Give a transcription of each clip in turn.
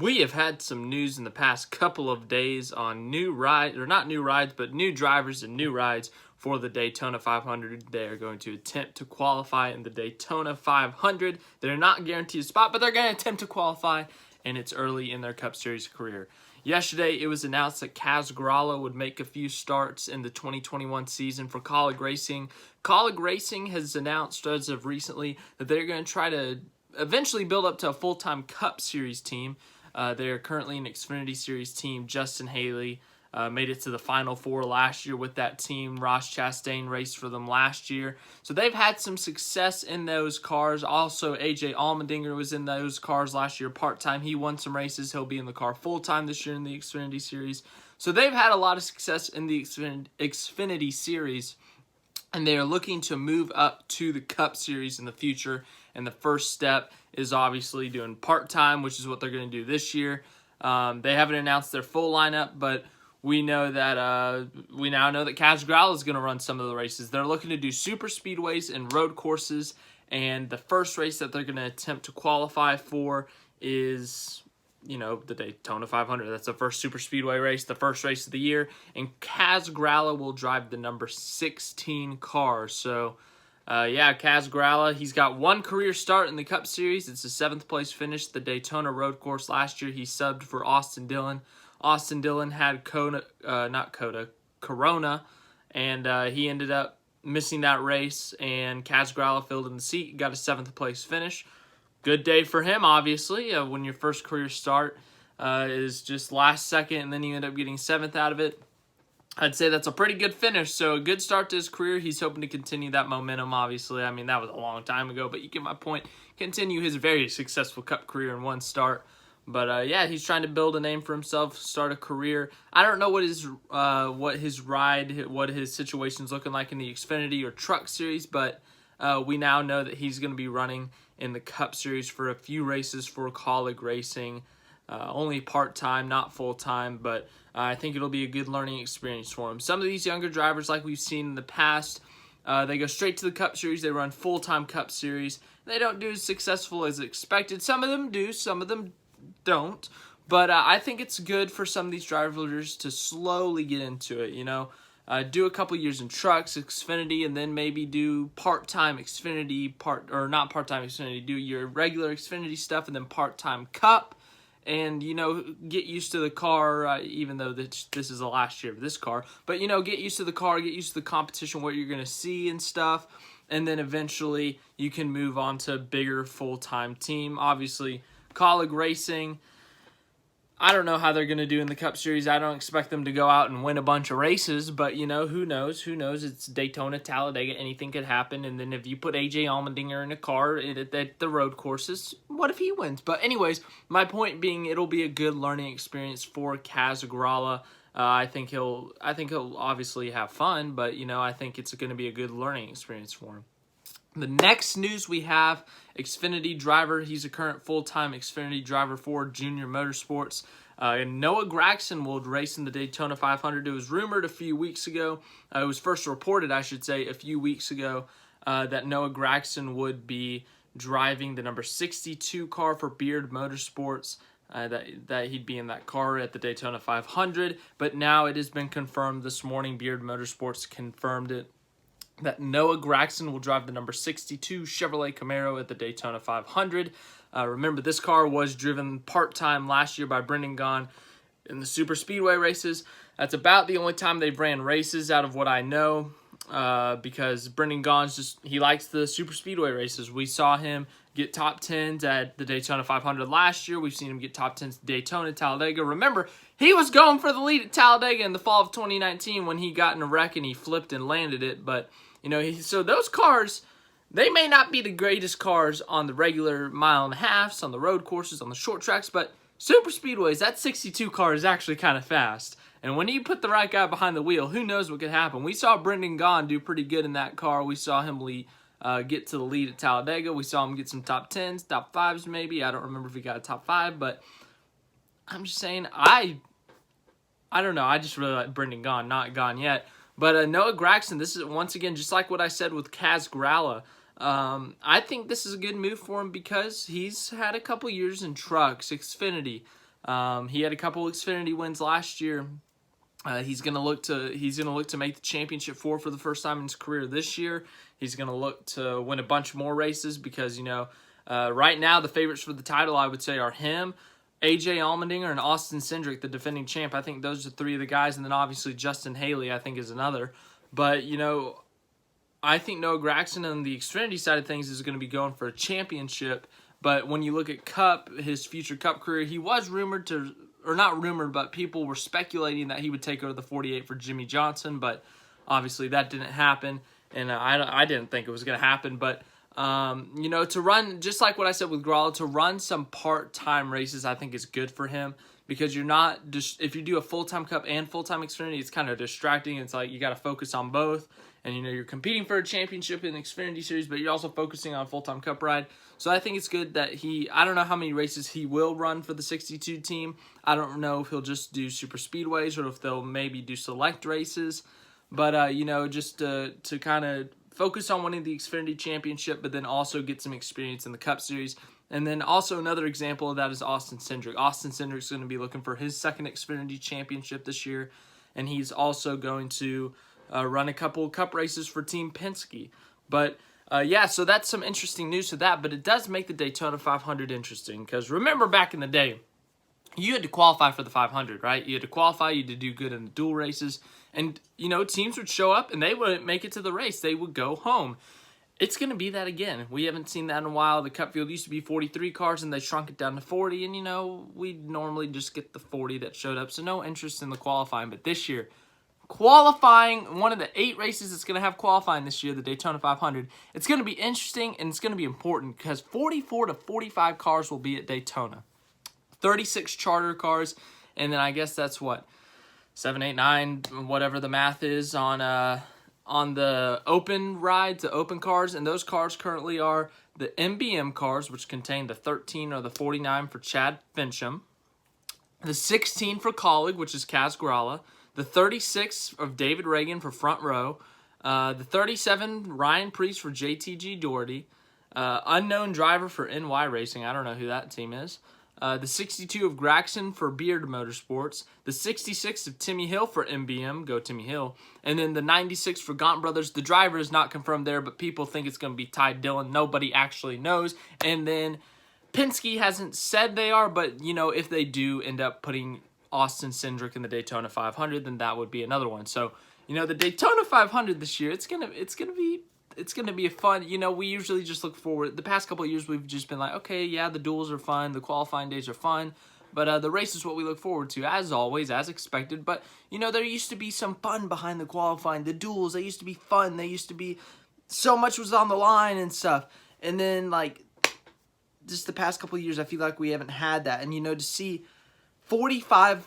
We have had some news in the past couple of days on new rides, or not new rides, but new drivers and new rides for the Daytona 500. They are going to attempt to qualify in the Daytona 500. They're not guaranteed a spot, but they're going to attempt to qualify, and it's early in their Cup Series career. Yesterday, it was announced that Gragson would make a few starts in the 2021 season for Kaulig Racing. Kaulig Racing has announced as of recently that they're going to try to eventually build up to a full-time Cup Series team. They are currently an Xfinity Series team. Justin Haley made it to the Final Four last year with that team. Ross Chastain raced for them last year. So they've had some success in those cars. Also, AJ Allmendinger was in those cars last year part-time. He won some races. He'll be in the car full-time this year in the Xfinity Series. So they've had a lot of success in the Xfinity Series, and they are looking to move up to the Cup Series in the future. And the first step is obviously doing part-time, which is what they're going to do this year. They haven't announced their full lineup, but we know that we now know that Gragson is going to run some of the races. They're looking to do super speedways and road courses, and the first race that they're going to attempt to qualify for is, you know, the Daytona 500. That's the first super speedway race, the first race of the year, and Gragson will drive the number 16 car. So, yeah, Gragson, he's got one career start in the Cup Series. It's a 7th place finish, the Daytona road course. Last year, he subbed for Austin Dillon. Austin Dillon had Corona, and he ended up missing that race, and Gragson filled in the seat, got a 7th place finish. Good day for him, obviously, when your first career start is just last second, and then you end up getting 7th out of it. I'd say that's a pretty good finish, so a good start to his career. He's hoping to continue that momentum, obviously. I mean, that was a long time ago, but you get my point. Continue his very successful Cup career in one start. But, yeah, he's trying to build a name for himself, start a career. I don't know what his situation's looking like in the Xfinity or Truck Series, but we now know that he's going to be running in the Cup Series for a few races for Kaulig Racing. Only part-time, not full-time, but I think it'll be a good learning experience for him. Some of these younger drivers, like we've seen in the past, they go straight to the Cup Series. They run full-time Cup Series. They don't do as successful as expected. Some of them do, some of them don't. But I think it's good for some of these do slowly get into it, you know. Do a couple years in trucks, Xfinity, and then maybe do part-time Xfinity, not part-time Xfinity, do your regular Xfinity stuff, and then part-time Cup. And, you know, get used to the car, even though this is the last year of this car. But, you know, get used to the car, get used to the competition, what you're going to see and stuff. And then eventually you can move on to a bigger full-time team. Obviously, Kaulig Racing, I don't know how they're going to do in the Cup Series. I don't expect them to go out and win a bunch of races, but, you know, who knows? Who knows? It's Daytona, Talladega. Anything could happen. And then if you put AJ Allmendinger in a car at the road courses, what if he wins? But anyways, my point being, it'll be a good learning experience for Gragson. I think he'll obviously have fun, but, you know, I think it's going to be a good learning experience for him. The next news we have, Xfinity driver. He's a current full-time Xfinity driver for Junior Motorsports. Noah Gragson will race in the Daytona 500. It was rumored a few weeks ago. It was first reported, I should say, a few weeks ago that Noah Gragson would be driving the number 62 car for Beard Motorsports. That he'd be in that car at the Daytona 500. But now it has been confirmed this morning. Beard Motorsports confirmed it, that Noah Gragson will drive the number 62 Chevrolet Camaro at the Daytona 500. Remember, this car was driven part-time last year by Brendan Gaughan in the super speedway races. That's about the only time they've ran races out of what I know, because Brendan Gaughan's he likes the super speedway races. We saw him get top 10s at the Daytona 500 last year. We've seen him get top 10s at Daytona, Talladega. Remember, he was going for the lead at Talladega in the fall of 2019 when he got in a wreck and he flipped and landed it. But, you know, so those cars, they may not be the greatest cars on the regular mile and a halves, on the road courses, on the short tracks, but super speedways, that 62 car is actually kind of fast. And when you put the right guy behind the wheel, who knows what could happen. We saw Brendan Gaughan do pretty good in that car. We saw him get to the lead at Talladega. We saw him get some top 10s, top 5s maybe. I don't remember if he got a top 5, but I'm just saying, I don't know. I just really like Brendan Gaughan, not gone yet. But Noah Gragson, this is, once again, just like what I said with Gragson, I think this is a good move for him because he's had a couple years in trucks, Xfinity, He had a couple Xfinity wins last year. He's gonna look to make the championship for the first time in his career this year. He's gonna look to win a bunch more races because right now the favorites for the title I would say are him, AJ Allmendinger, and Austin Cindric, the defending champ. I think those are three of the guys, and then obviously Justin Haley I think is another. But I think Noah Gragson on the Xfinity side of things is going to be going for a championship. But when you look at Cup, his future Cup career, he was rumored to, or not rumored, but people were speculating that he would take over the 48 for Jimmy Johnson. But obviously that didn't happen, and I didn't think it was going to happen. But, to run, just like what I said with Gralla, to run some part-time races I think is good for him. Because you're not, just if you do a full-time Cup and full-time Xfinity, it's kind of distracting. It's like you got to focus on both. And, you're competing for a championship in the Xfinity Series, but you're also focusing on a full-time Cup ride. So I think it's good that I don't know how many races he will run for the 62 team. I don't know if he'll just do super speedways or if they'll maybe do select races. But, just to kind of focus on winning the Xfinity Championship, but then also get some experience in the Cup Series. And then also another example of that is Austin Cindric. Austin Cindric's going to be looking for his second Xfinity Championship this year, and he's also going to run a couple Cup races for Team Penske. But so that's some interesting news to that, but it does make the Daytona 500 interesting, because remember back in the day, you had to qualify for the 500, right? You had to qualify, you had to do good in the dual races, and, teams would show up and they wouldn't make it to the race. They would go home. It's going to be that again. We haven't seen that in a while. The Cup field used to be 43 cars, and they shrunk it down to 40. And, we normally just get the 40 that showed up, so no interest in the qualifying. But this year, qualifying, one of the 8 races that's going to have qualifying this year, the Daytona 500, it's going to be interesting, and it's going to be important because 44 to 45 cars will be at Daytona. 36 charter cars, and then I guess that's what, 7, 8, 9, whatever the math is on the open rides, the open cars, and those cars currently are the MBM cars, which contain the 13 or the 49 for Chad Fincham, the 16 for Colleague, which is Kaz Gralla, the 36 of David Reagan for Front Row, the 37 Ryan Preece for JTG Doherty, unknown driver for NY Racing, I don't know who that team is, the 62 of Gragson for Beard Motorsports, the 66 of Timmy Hill for MBM, go Timmy Hill, and then the 96 for Gaunt Brothers. The driver is not confirmed there, but people think it's going to be Ty Dillon. Nobody actually knows. And then Penske hasn't said they are, but, if they do end up putting Austin Cindric in the Daytona 500, then that would be another one. So, the Daytona 500 this year, it's gonna be a fun. We usually just look forward. The past couple of years, we've just been like, okay, yeah, the duels are fun, the qualifying days are fun, but the race is what we look forward to, as always, as expected. But there used to be some fun behind the qualifying, the duels. They used to be fun. They used to be so much was on the line and stuff. And then just the past couple of years, I feel like we haven't had that. And to see 44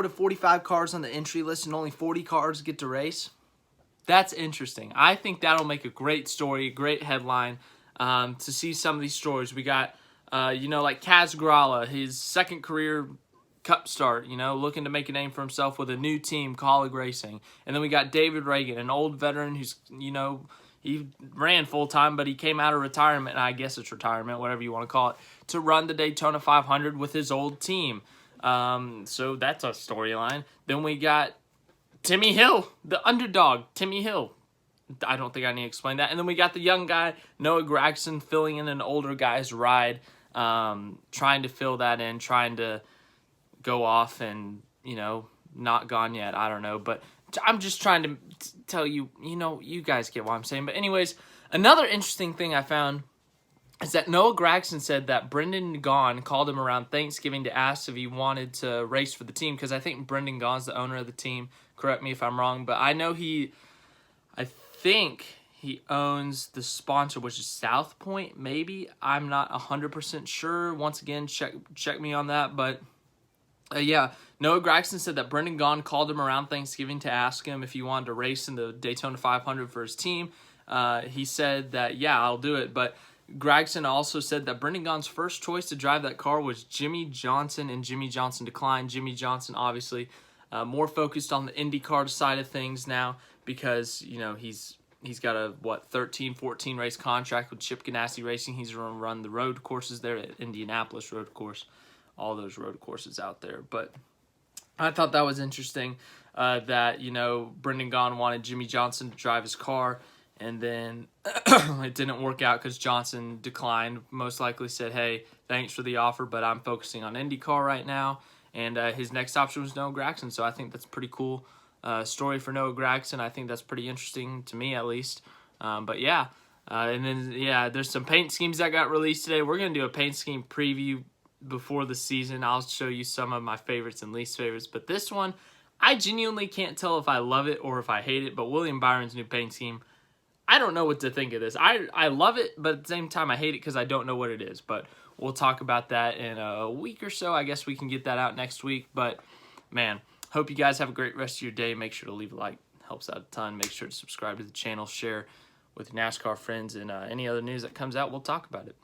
to 45 cars on the entry list and only 40 cars get to race. That's interesting. I think that'll make a great story, a great headline to see some of these stories. We got, like Kaz Gralla, his second career Cup start, looking to make a name for himself with a new team, Colleague Racing. And then we got David Reagan, an old veteran who's, he ran full-time, but he came out of retirement, and I guess it's retirement, whatever you want to call it, to run the Daytona 500 with his old team. So that's a storyline. Then we got Timmy Hill, the underdog, Timmy Hill. I don't think I need to explain that. And then we got the young guy, Noah Gragson, filling in an older guy's ride, trying to fill that in, trying to go off and, not gone yet. I don't know. But I'm just trying to tell you, you guys get what I'm saying. But anyways, another interesting thing I found is that Noah Gragson said that Brendan Gaughan called him around Thanksgiving to ask if he wanted to race for the team, because I think Brendan Gaughan's the owner of the team. Correct me if I'm wrong, but I know I think he owns the sponsor, which is South Point, maybe. I'm not 100% sure. Once again, check me on that, but yeah, Noah Gragson said that Brendan Gaughan called him around Thanksgiving to ask him if he wanted to race in the Daytona 500 for his team. He said that, yeah, I'll do it, but Gragson also said that Brendan Gaughan's first choice to drive that car was Jimmy Johnson, and Jimmy Johnson declined. Jimmy Johnson, obviously, more focused on the IndyCar side of things now because, he's got a, 13, 14 race contract with Chip Ganassi Racing. He's going to run the road courses there at Indianapolis road course. all those road courses out there. But I thought that was interesting that, you know, Brendan Gaughan wanted Jimmy Johnson to drive his car, and then it didn't work out because Johnson declined. Most likely said, hey, thanks for the offer, but I'm focusing on IndyCar right now. And his next option was Noah Gragson, so I think that's a pretty cool story for Noah Gragson. I think that's pretty interesting to me, at least. But yeah, and then, yeah, there's some paint schemes that got released today. We're going to do a paint scheme preview before the season. I'll show you some of my favorites and least favorites. But this one, I genuinely can't tell if I love it or if I hate it. But William Byron's new paint scheme, I don't know what to think of this. I love it, but at the same time, I hate it because I don't know what it is. But we'll talk about that in a week or so. I guess we can get that out next week. But, man, hope you guys have a great rest of your day. Make sure to leave a like. Helps out a ton. Make sure to subscribe to the channel. Share with NASCAR friends. And any other news that comes out, we'll talk about it.